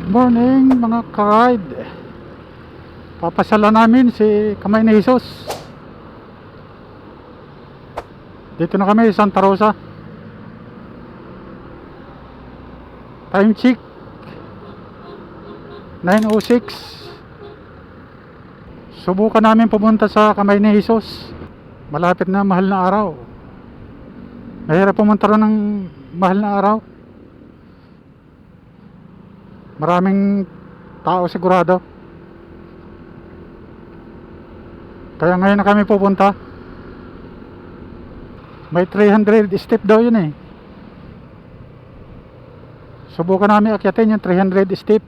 Good morning mga ka-ride. Papasala namin si Kamay ni Jesus. Dito na kami sa Santa Rosa. Time check 9:06. Subukan namin pumunta sa Kamay ni Jesus. Malapit na mahal na araw. Mahirap pumunta rin ng mahal na araw. Maraming tao sigurado. Kaya ngayon na kami pupunta. May 300 step daw yun eh. Subukan namin akyatin yung 300 step.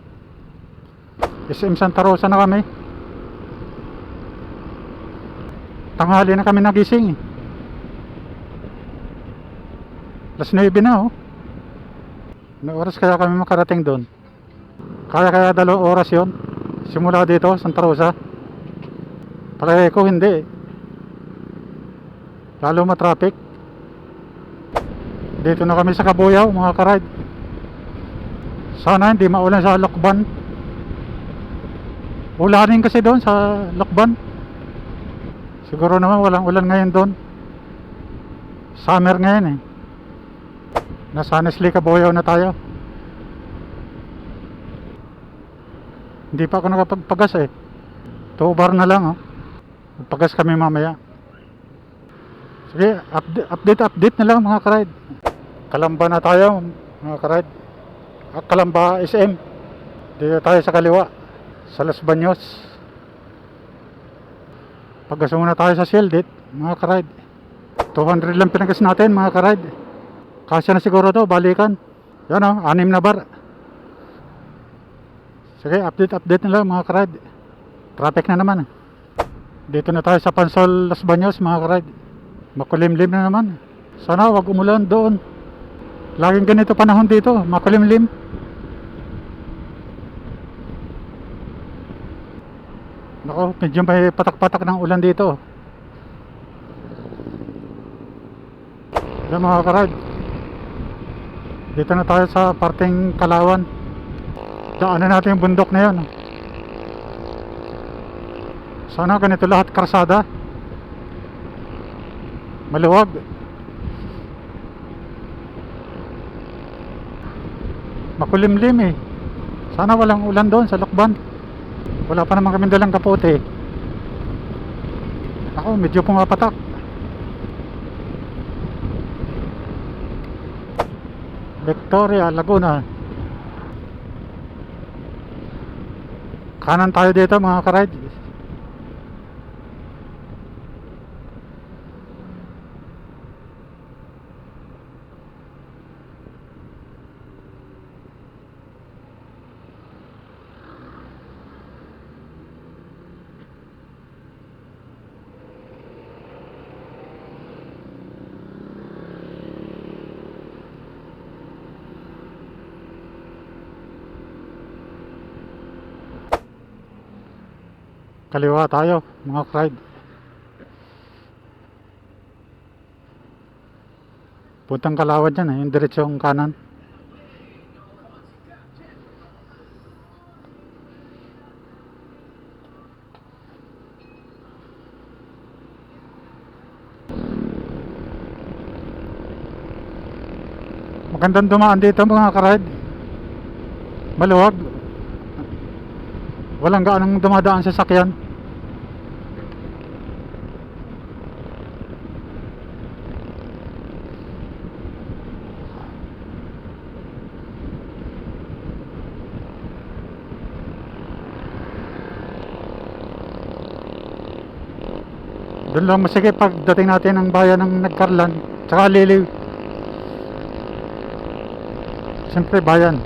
SM Santa Rosa na kami. Tanghali na kami nagising eh. Alas 9 na oh. Ano oras kaya kami makarating doon? Kaya 2 oras yon simula dito Santa Rosa. Palagay ko hindi, lalo matraffic. Dito na kami sa Kabuyaw mga ka-ride. Sana hindi maulan sa Lokban. Ulanin kasi doon sa Lokban. Siguro naman walang ulan ngayon doon. Summer ngayon eh. Nasa Nestle Kabuyaw na tayo. Hindi pa ako nakapagpagas eh. 2 bar na lang oh. Magpagas kami mamaya. Sige, update na lang mga ka-ride. Kalamba na tayo mga ka-ride. Kalamba SM. Dito tayo sa kaliwa, sa Los Baños. Paggas muna tayo sa Shieldit mga ka-ride. 200 lang pinagas natin mga ka-ride. Kasya na siguro to, balikan. Yan oh, 6 na bar. Sige, update na lang mga ka-ride. Traffic na naman. Dito na tayo sa Pansol, Los Baños mga ka-ride. Makulimlim na naman. Sana wag umulan doon. Laging ganito panahon dito, makulimlim. Nako, medyo may patak-patak ng ulan dito. Yan mga ka-ride. Dito na tayo sa parteng Kalawan. Daanan natin yung bundok na yun. Sana ganito lahat karsada. Maluwag. Makulimlim eh. Sana walang ulan doon sa Lokban. Wala pa naman kami dalang kapote. Ako, medyo pumapatak. Victoria, Laguna. Kanan tayo dito mga ka-ride. Kaliwa tayo mga ka-ride. Puntang Kalawan yan eh, yung diretsong kanan. Magandang dumaan dito mga ka-ride. Maluwag. Walang gaanong dumadaan sa sakyan. Doon lang masigit pagdating natin ng bayan ng Nagkarlan tsaka Liliw. Siyempre bayan.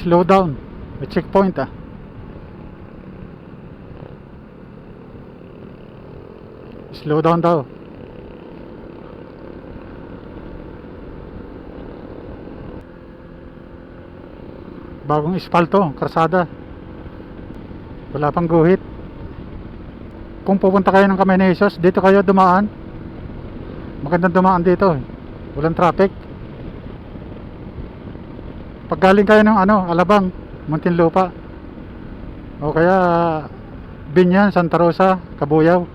Slow down. May checkpoint ah. Slow down daw. Bagong espalto, karsada. Wala pang guhit. Kung pupunta kayo ng Kamay ni Jesus, dito kayo dumaan. Magandang dumaan dito. Walang traffic. Pag galing kayo ng Alabang, Muntinlupa, o kaya Binyan, Santa Rosa, Cabuyao,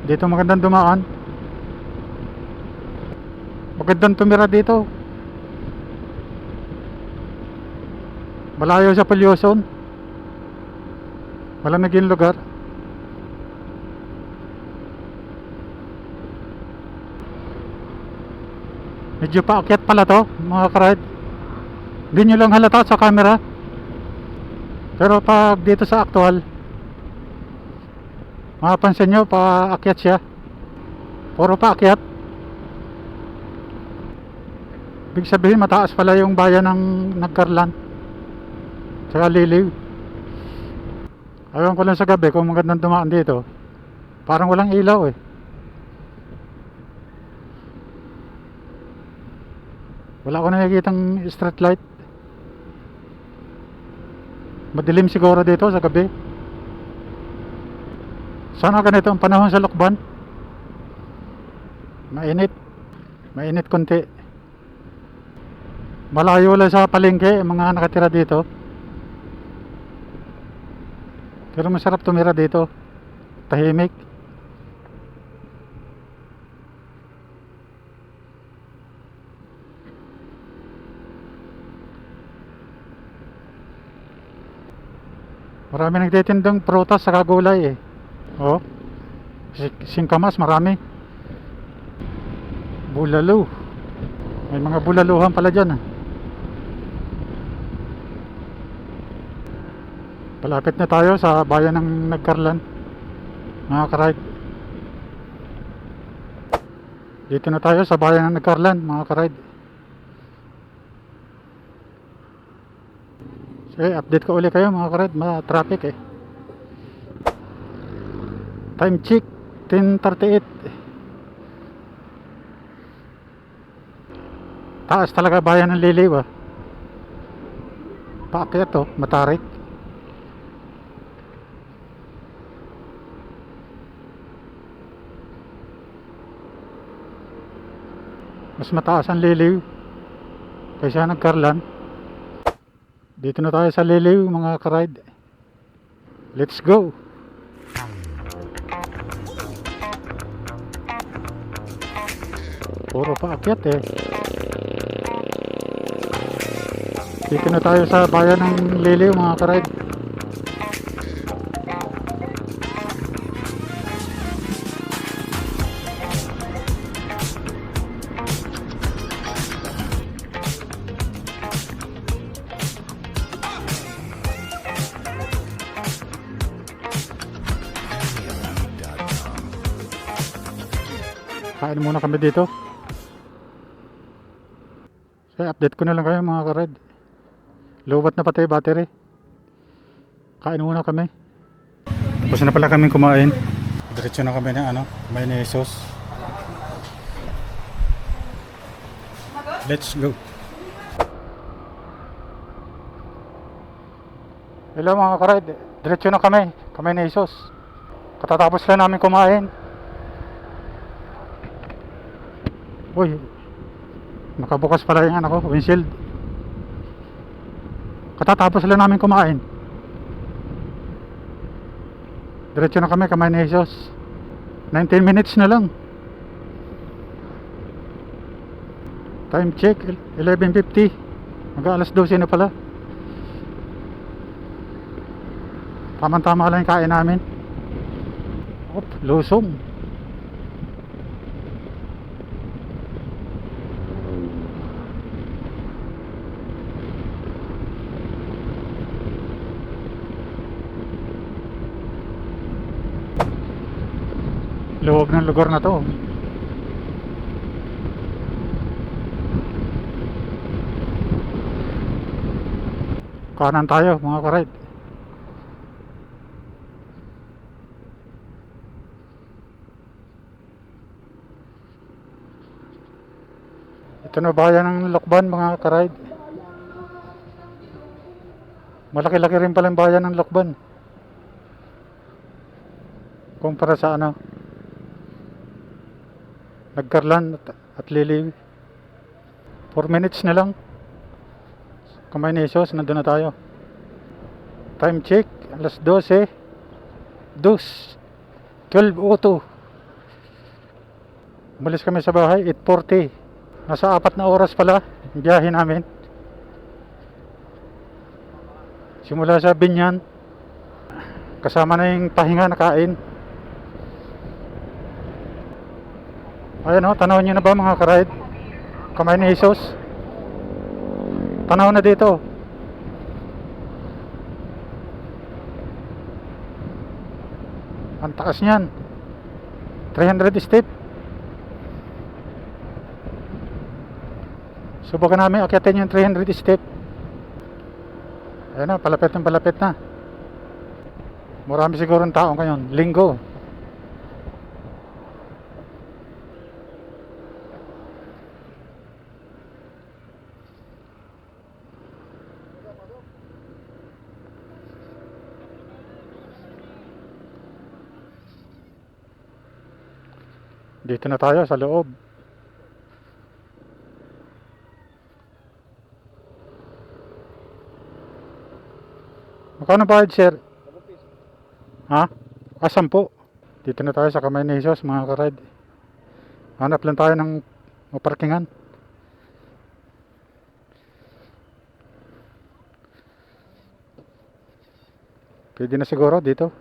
dito magandang dumaan. Magandang tumira dito. Malayo sa pollution. Malamig yung lugar. Medyo paakyat pala to, mga karide. Hindi nyo lang halata sa camera. Pero pag dito sa actual, mapapansin nyo, paakyat siya. Puro paakyat. Ibig sabihin mataas pala yung bayan ng Nagkarlan tsaka Liliw. Ayaw ko lang sa gabi kung magandang dumaan dito. Parang walang ilaw eh. Wala ko nakikitang street light. Madilim siguro dito sa gabi. Sana ganito ang panahon sa Lokban. Mainit. Mainit konti. Malayo lang sa palengke mga nakatira dito. Pero masarap tumira dito. Tahimik. Marami nagtitindang prutas sa gulay eh. Oh. Singkamas marami. Bulalo. May mga bulaluhan pala dyan ah. Palapit na tayo sa bayan ng Nagkarlan, mga karide. Dito na tayo sa bayan ng Nagkarlan, mga karide. Sige, update ko ulit kayo mga karide. Traffic eh. Time check 10:38. Taas talaga bayan ng Liliw ah. Paakyat to, matarik. Mas mataas ang Liliw kaysa Nagkarlan. Dito na tayo sa Liliw mga karide. Let's go. Puro paakyat eh. Dito na tayo sa bayan ng Liliw mga karide. Kain muna kami dito. So, update ko na lang kayo mga karide. Lubat na pati battery. Kain muna kami. Tapos na pala kami kumain. Diretso na kami na kumain ni Jesus. Let's go. Hello mga karide. Diretso na kami. Kumain ni Jesus. Katatapos lang namin kumain. Uy, nakabukas pala yung windshield. Katatapos lang namin kumain. Diretso na kami, kumain ni Jesus. 19 minutes na lang. Time check 11:50. Mag-alas 12 na pala. Tama-tama lang yung kain namin. Lusong. Luwag ng lugar na to. Kanan tayo mga karide. Ito na bayan ng Lokban mga karide. Malaki-laki rin pala yung bayan ng Lokban kumpara sa Nagkarlan at Liliw. 4 minutes na lang. Kamay ni Jesus, nandun na tayo. Time check, alas 12. 12:02. Umalis kami sa bahay, 8:40. Nasa 4 na oras pala, ang biyahe namin. Simula sa Binyan. Kasama na yung pahinga na kain. Ayan o, tanaw nyo na ba mga karide? Kamay ni Jesus. Tanaw na dito. Ang taas niyan. 300 step. Subukan namin akyatin yung 300 step. Ayan na, palapit na. Marami siguro ng tao ngayon. Linggo. Dito na tayo sa loob. Magkano bayad, sir? Ha? 10. Dito na tayo sa kamay ni Jesus, mga karide. Hanap lang tayo ng maparkingan. Pwede na siguro dito.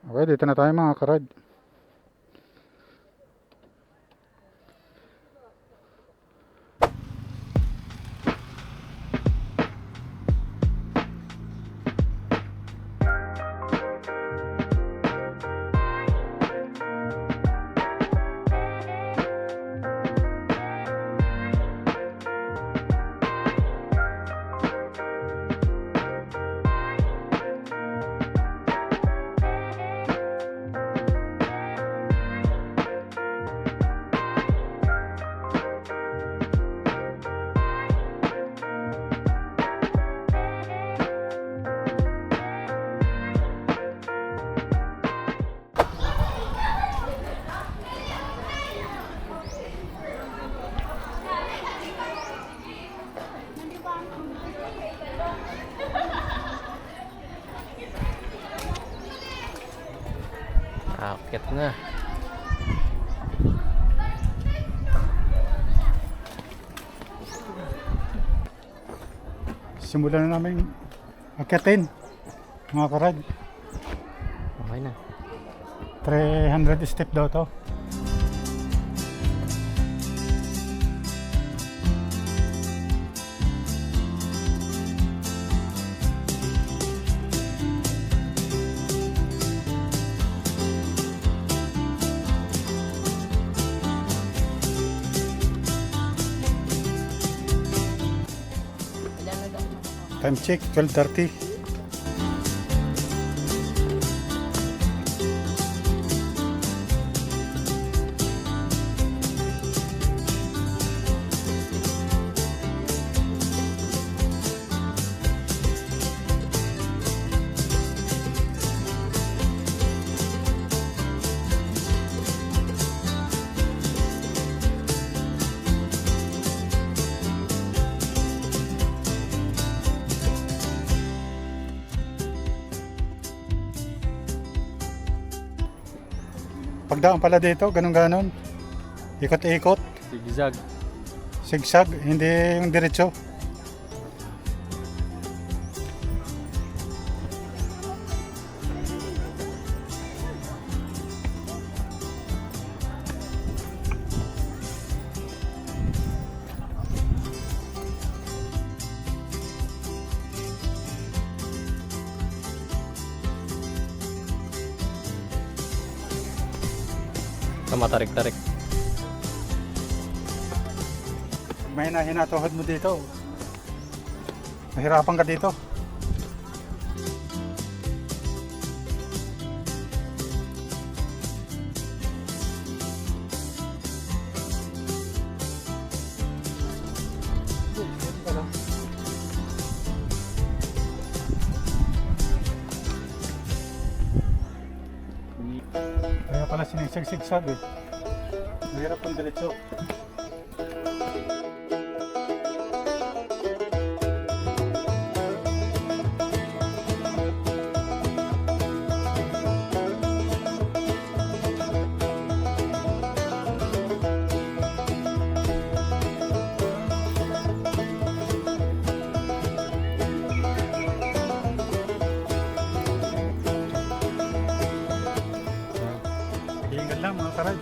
Okay, dito na tayo mga karide. Akit na. Simulan na namin akyatin, mga karide. Okay na. 300 step daw to. Time check, 12:30. Pagdaan pala dito, ganun-ganon. Ikot-ikot. Zigzag. Sigsag, hindi yung diretso. Matarik-tarik. May nahinatuhod mo dito. Nahirapan ka dito. pala sinisigsig-sag eh. Mahirap ang diretso. Ingat lang mga karad.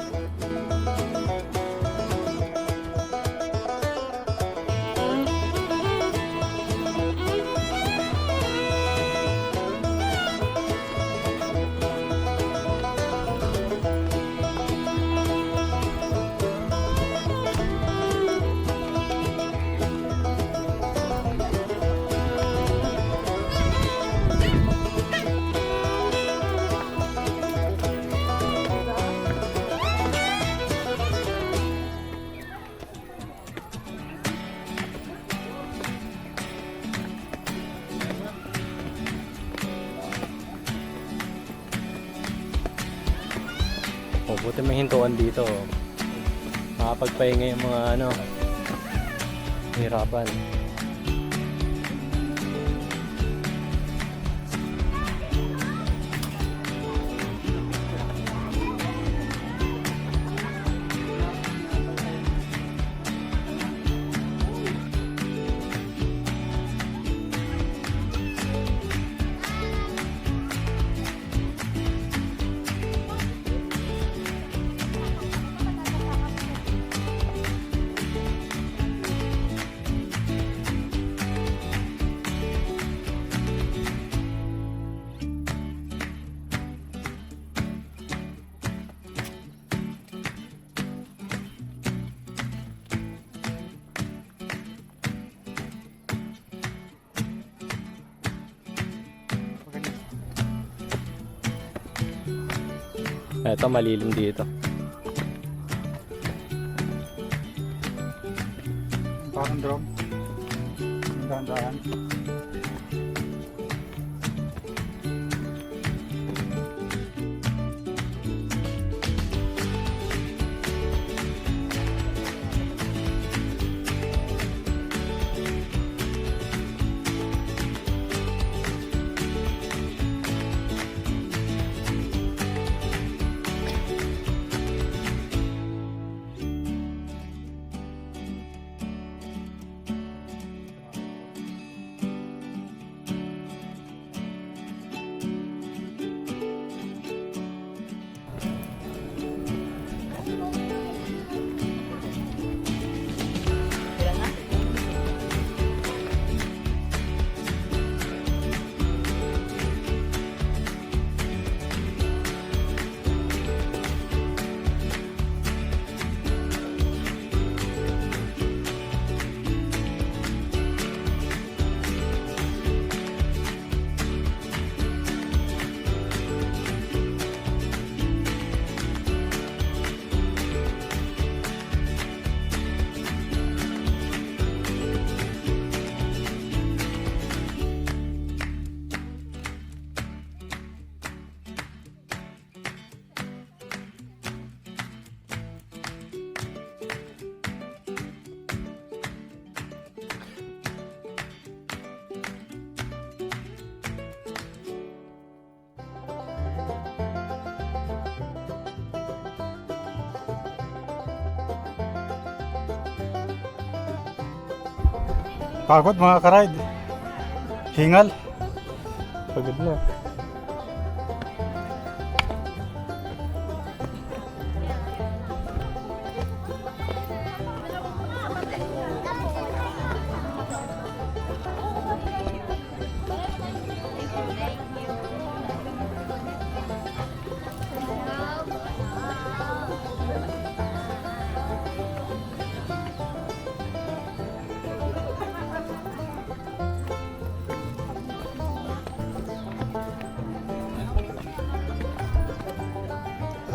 Oh, buti may hintuan dito. Makapagpahinga yung mga ano, hirapan. Ito malilim dito. Parang drone. Dahan-dahan. Pagod mga karide. Hingal. Pagod na.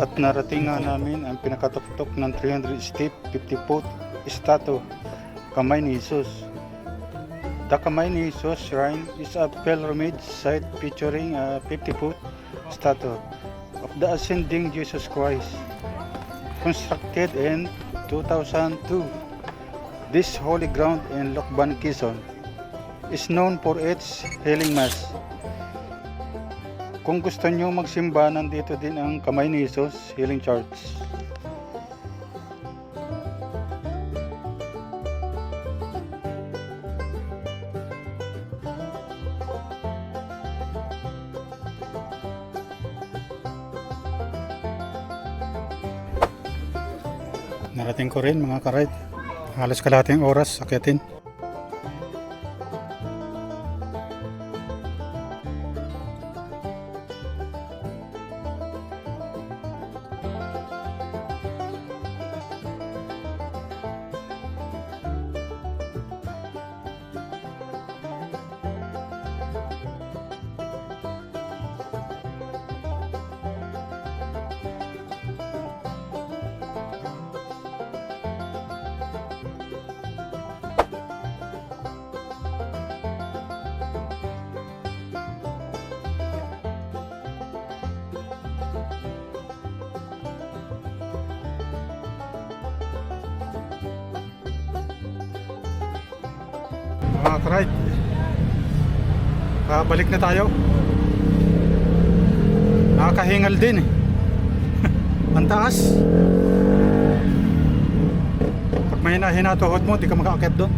At narating nga namin ang pinakatuktok ng 300 steep 50 foot statue, Kamay ni Jesus. The Kamay ni Jesus Shrine is a pilgrimage site featuring a 50 foot statue of the Ascending Jesus Christ, constructed in 2002. This holy ground in Lokban, Quezon is known for its healing mass. Kung gusto nyo magsimba, nandito din ang Kamay ni Jesus Healing Church. Narating ko rin mga karide. Halos kalahating oras akyatin. Mga karide, balik na tayo. Nakakahingal din eh. Ang taas. Pag may hinatuhod mo, di ka makaakyat doon.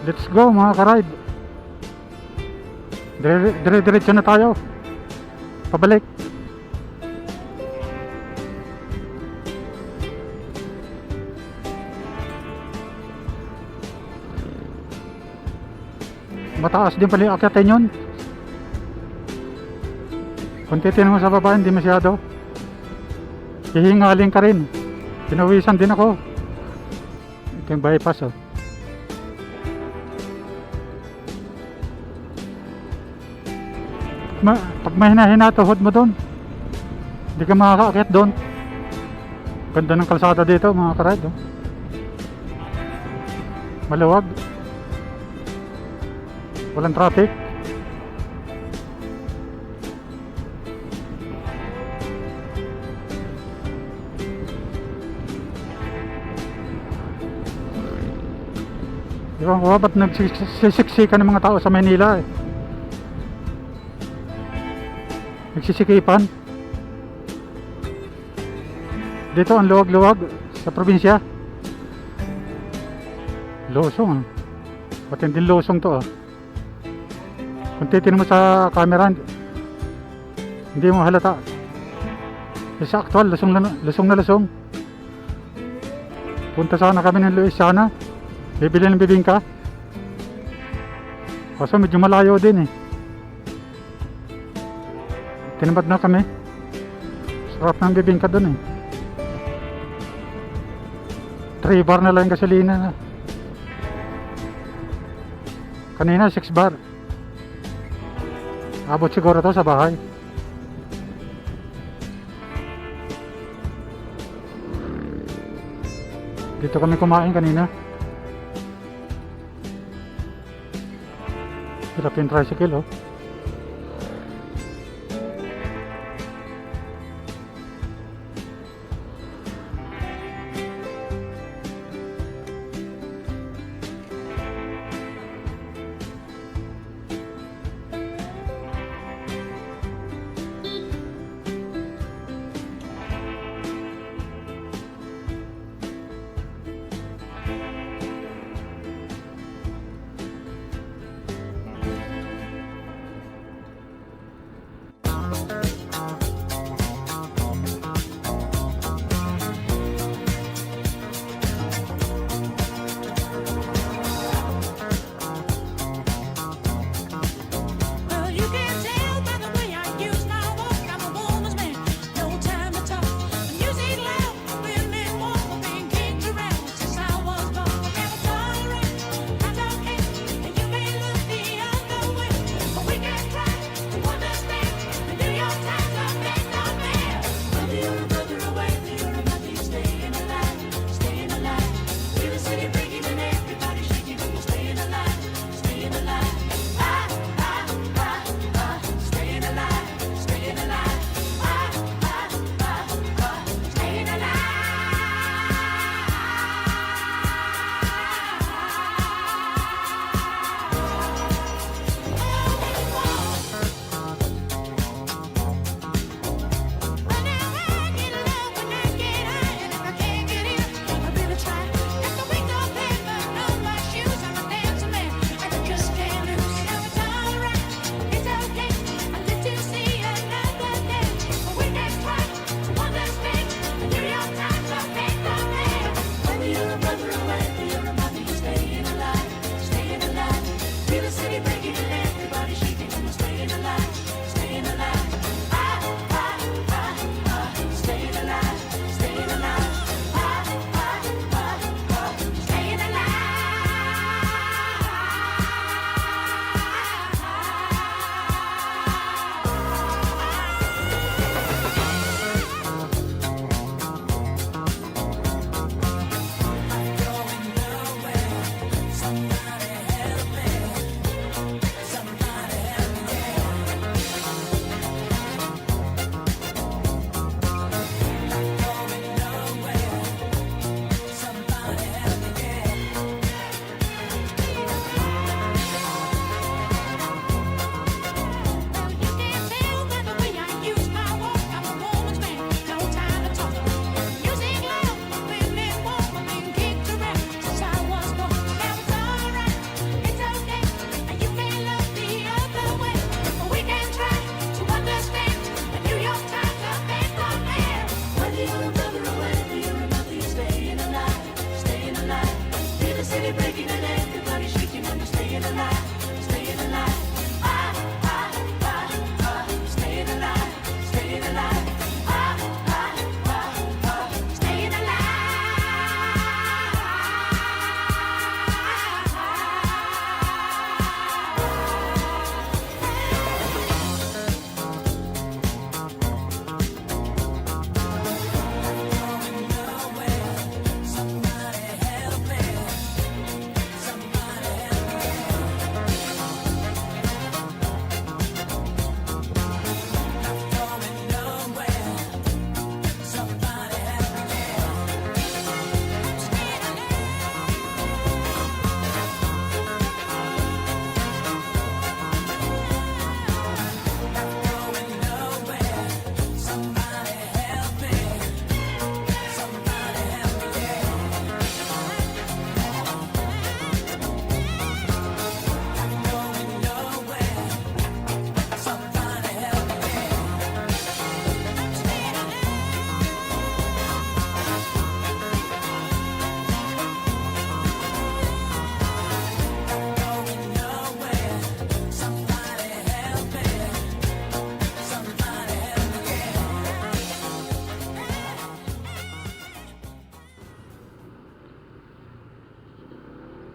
Let's go mga karide. Dire-diretso na tayo. Pabalik. Mataas din pala yung akyatin yun. Kung titignan mo sa baba, hindi masyado. Hihingaling ka rin. Pinawisan din ako. Ito yung bypass oh. Pag may hinatuhod mo doon, hindi ka makakaakyat doon. Ganda ng kalsada dito mga karide oh. Maluwag, walang traffic. Di ba ba't nagsisiksikan ng mga tao sa Manila eh? Nagsisikipan. Dito ang luwag-luwag sa probinsya. Losong ah. Matinding losong to ah. Kung titignan mo sa camera, hindi mo halata. Sa actual, lusong na lusong. Punta sana kami ng Luisiana. Bibili ng bibingka. Kaso medyo malayo din eh. Tinamad na kami. Sarap ng bibingka doon eh. 3 bar na lang yung gasolina na. Kanina 6 bar. Abot siguro to sa bahay. Dito kami kumain kanina. Hirap yung tricycle oh.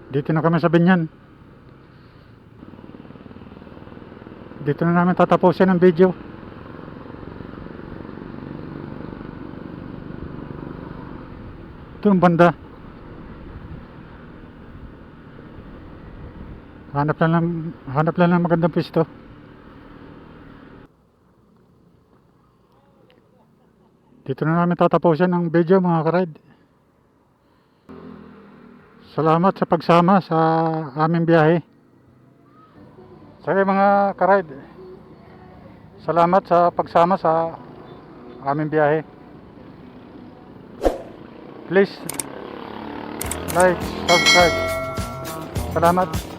Dito na kami sa Binyan. Dito na namin tatapusin ang video. Ito yung banda. Hanap lang ng magandang pwesto. Dito na namin tatapusin ang video mga karide. Salamat sa pagsama sa aming biyahe. Sige mga karide, salamat sa pagsama sa aming biyahe. Please like, subscribe. Salamat.